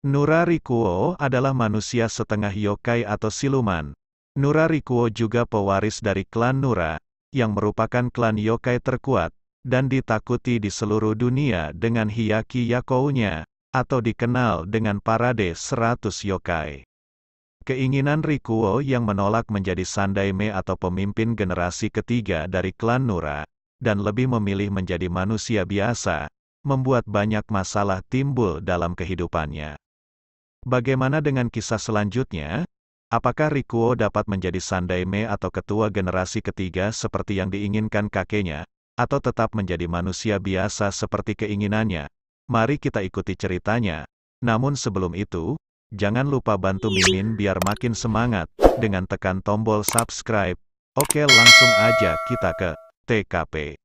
Nura Rikuo adalah manusia setengah yokai atau siluman. Nura Rikuo juga pewaris dari klan Nura, yang merupakan klan yokai terkuat, dan ditakuti di seluruh dunia dengan Hyaki Yakou-nya, atau dikenal dengan parade 100 yokai. Keinginan Rikuo yang menolak menjadi Sandaime atau pemimpin generasi ketiga dari klan Nura, dan lebih memilih menjadi manusia biasa, membuat banyak masalah timbul dalam kehidupannya. Bagaimana dengan kisah selanjutnya? Apakah Rikuo dapat menjadi Sandaime atau ketua generasi ketiga seperti yang diinginkan kakeknya, atau tetap menjadi manusia biasa seperti keinginannya? Mari kita ikuti ceritanya. Namun sebelum itu, jangan lupa bantu Mimin biar makin semangat, dengan tekan tombol subscribe. Oke, langsung aja kita ke TKP.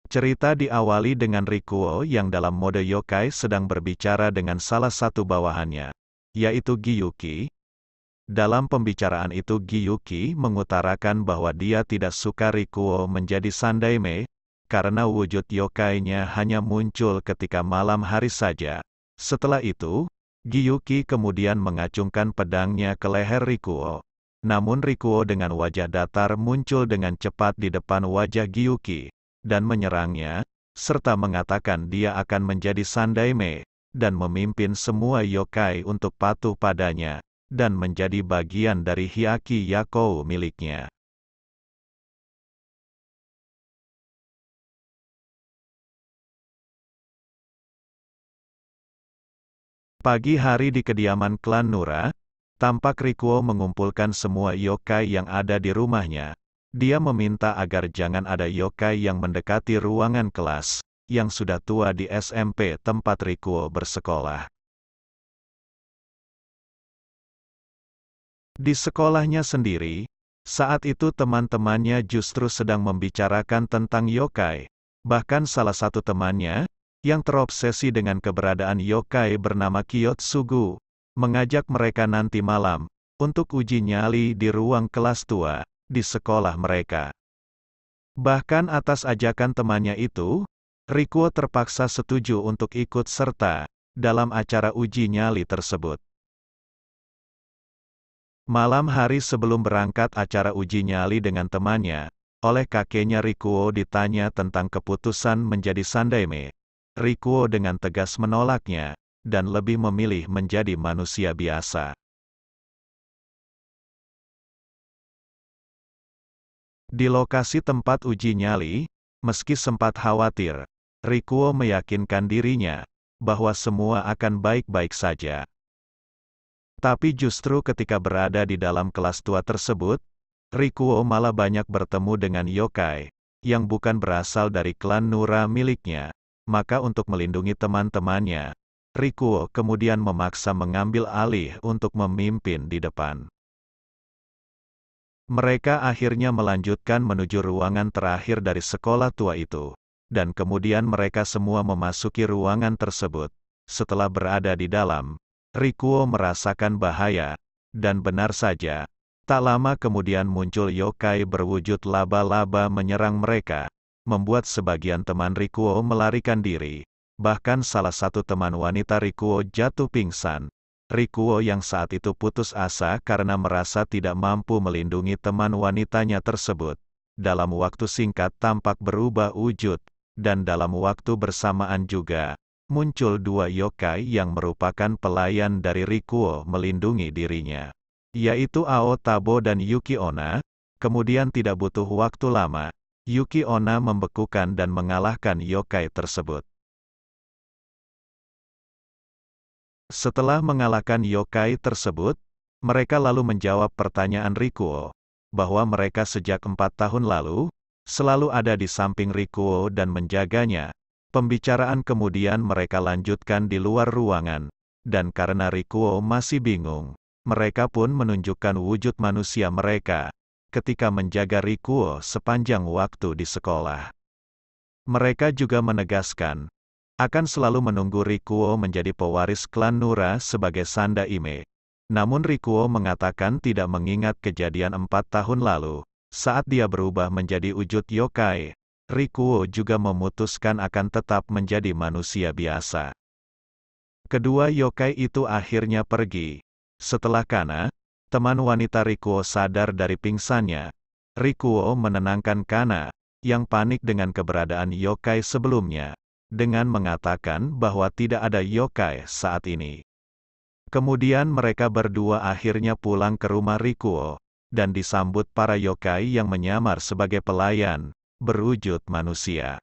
Cerita diawali dengan Rikuo yang dalam mode yokai sedang berbicara dengan salah satu bawahannya, yaitu Gyuki. Dalam pembicaraan itu Gyuki mengutarakan bahwa dia tidak suka Rikuo menjadi Sandaime, karena wujud yokainya hanya muncul ketika malam hari saja. Setelah itu, Gyuki kemudian mengacungkan pedangnya ke leher Rikuo. Namun Rikuo dengan wajah datar muncul dengan cepat di depan wajah Gyuki, dan menyerangnya, serta mengatakan dia akan menjadi Sandaime, dan memimpin semua yokai untuk patuh padanya, dan menjadi bagian dari Hyaki Yakou miliknya. Pagi hari di kediaman klan Nura, tampak Rikuo mengumpulkan semua yokai yang ada di rumahnya. Dia meminta agar jangan ada yokai yang mendekati ruangan kelas, yang sudah tua di SMP tempat Rikuo bersekolah. Di sekolahnya sendiri, saat itu teman-temannya justru sedang membicarakan tentang yokai. Bahkan salah satu temannya, yang terobsesi dengan keberadaan yokai bernama Kyotsugu, mengajak mereka nanti malam, untuk uji nyali di ruang kelas tua, di sekolah mereka. Bahkan atas ajakan temannya itu, Rikuo terpaksa setuju untuk ikut serta dalam acara uji nyali tersebut. Malam hari sebelum berangkat acara uji nyali dengan temannya, oleh kakeknya Rikuo ditanya tentang keputusan menjadi Sandaime. Rikuo dengan tegas menolaknya, dan lebih memilih menjadi manusia biasa. Di lokasi tempat uji nyali, meski sempat khawatir, Rikuo meyakinkan dirinya bahwa semua akan baik-baik saja. Tapi justru ketika berada di dalam kelas tua tersebut, Rikuo malah banyak bertemu dengan yokai yang bukan berasal dari klan Nura miliknya. Maka untuk melindungi teman-temannya, Rikuo kemudian memaksa mengambil alih untuk memimpin di depan. Mereka akhirnya melanjutkan menuju ruangan terakhir dari sekolah tua itu, dan kemudian mereka semua memasuki ruangan tersebut. Setelah berada di dalam, Rikuo merasakan bahaya, dan benar saja, tak lama kemudian muncul yokai berwujud laba-laba menyerang mereka, membuat sebagian teman Rikuo melarikan diri. Bahkan salah satu teman wanita Rikuo jatuh pingsan. Rikuo yang saat itu putus asa karena merasa tidak mampu melindungi teman wanitanya tersebut, dalam waktu singkat tampak berubah wujud, dan dalam waktu bersamaan juga, muncul dua yokai yang merupakan pelayan dari Rikuo melindungi dirinya, yaitu Ao Tabo dan Yuki Onna. Kemudian tidak butuh waktu lama, Yuki Onna membekukan dan mengalahkan yokai tersebut. Setelah mengalahkan yokai tersebut, mereka lalu menjawab pertanyaan Rikuo, bahwa mereka sejak 4 tahun lalu, selalu ada di samping Rikuo dan menjaganya. Pembicaraan kemudian mereka lanjutkan di luar ruangan, dan karena Rikuo masih bingung, mereka pun menunjukkan wujud manusia mereka, ketika menjaga Rikuo sepanjang waktu di sekolah. Mereka juga menegaskan, akan selalu menunggu Rikuo menjadi pewaris klan Nura sebagai Sandaime. Namun Rikuo mengatakan tidak mengingat kejadian 4 tahun lalu, saat dia berubah menjadi wujud yokai, Rikuo juga memutuskan akan tetap menjadi manusia biasa. Kedua yokai itu akhirnya pergi. Setelah Kana, teman wanita Rikuo sadar dari pingsannya, Rikuo menenangkan Kana, yang panik dengan keberadaan yokai sebelumnya, dengan mengatakan bahwa tidak ada yokai saat ini. Kemudian mereka berdua akhirnya pulang ke rumah Rikuo, dan disambut para yokai yang menyamar sebagai pelayan, berwujud manusia.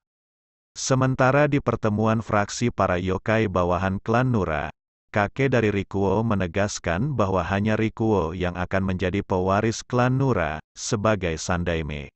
Sementara di pertemuan fraksi para yokai bawahan klan Nura, kakek dari Rikuo menegaskan bahwa hanya Rikuo yang akan menjadi pewaris klan Nura, sebagai Sandaime.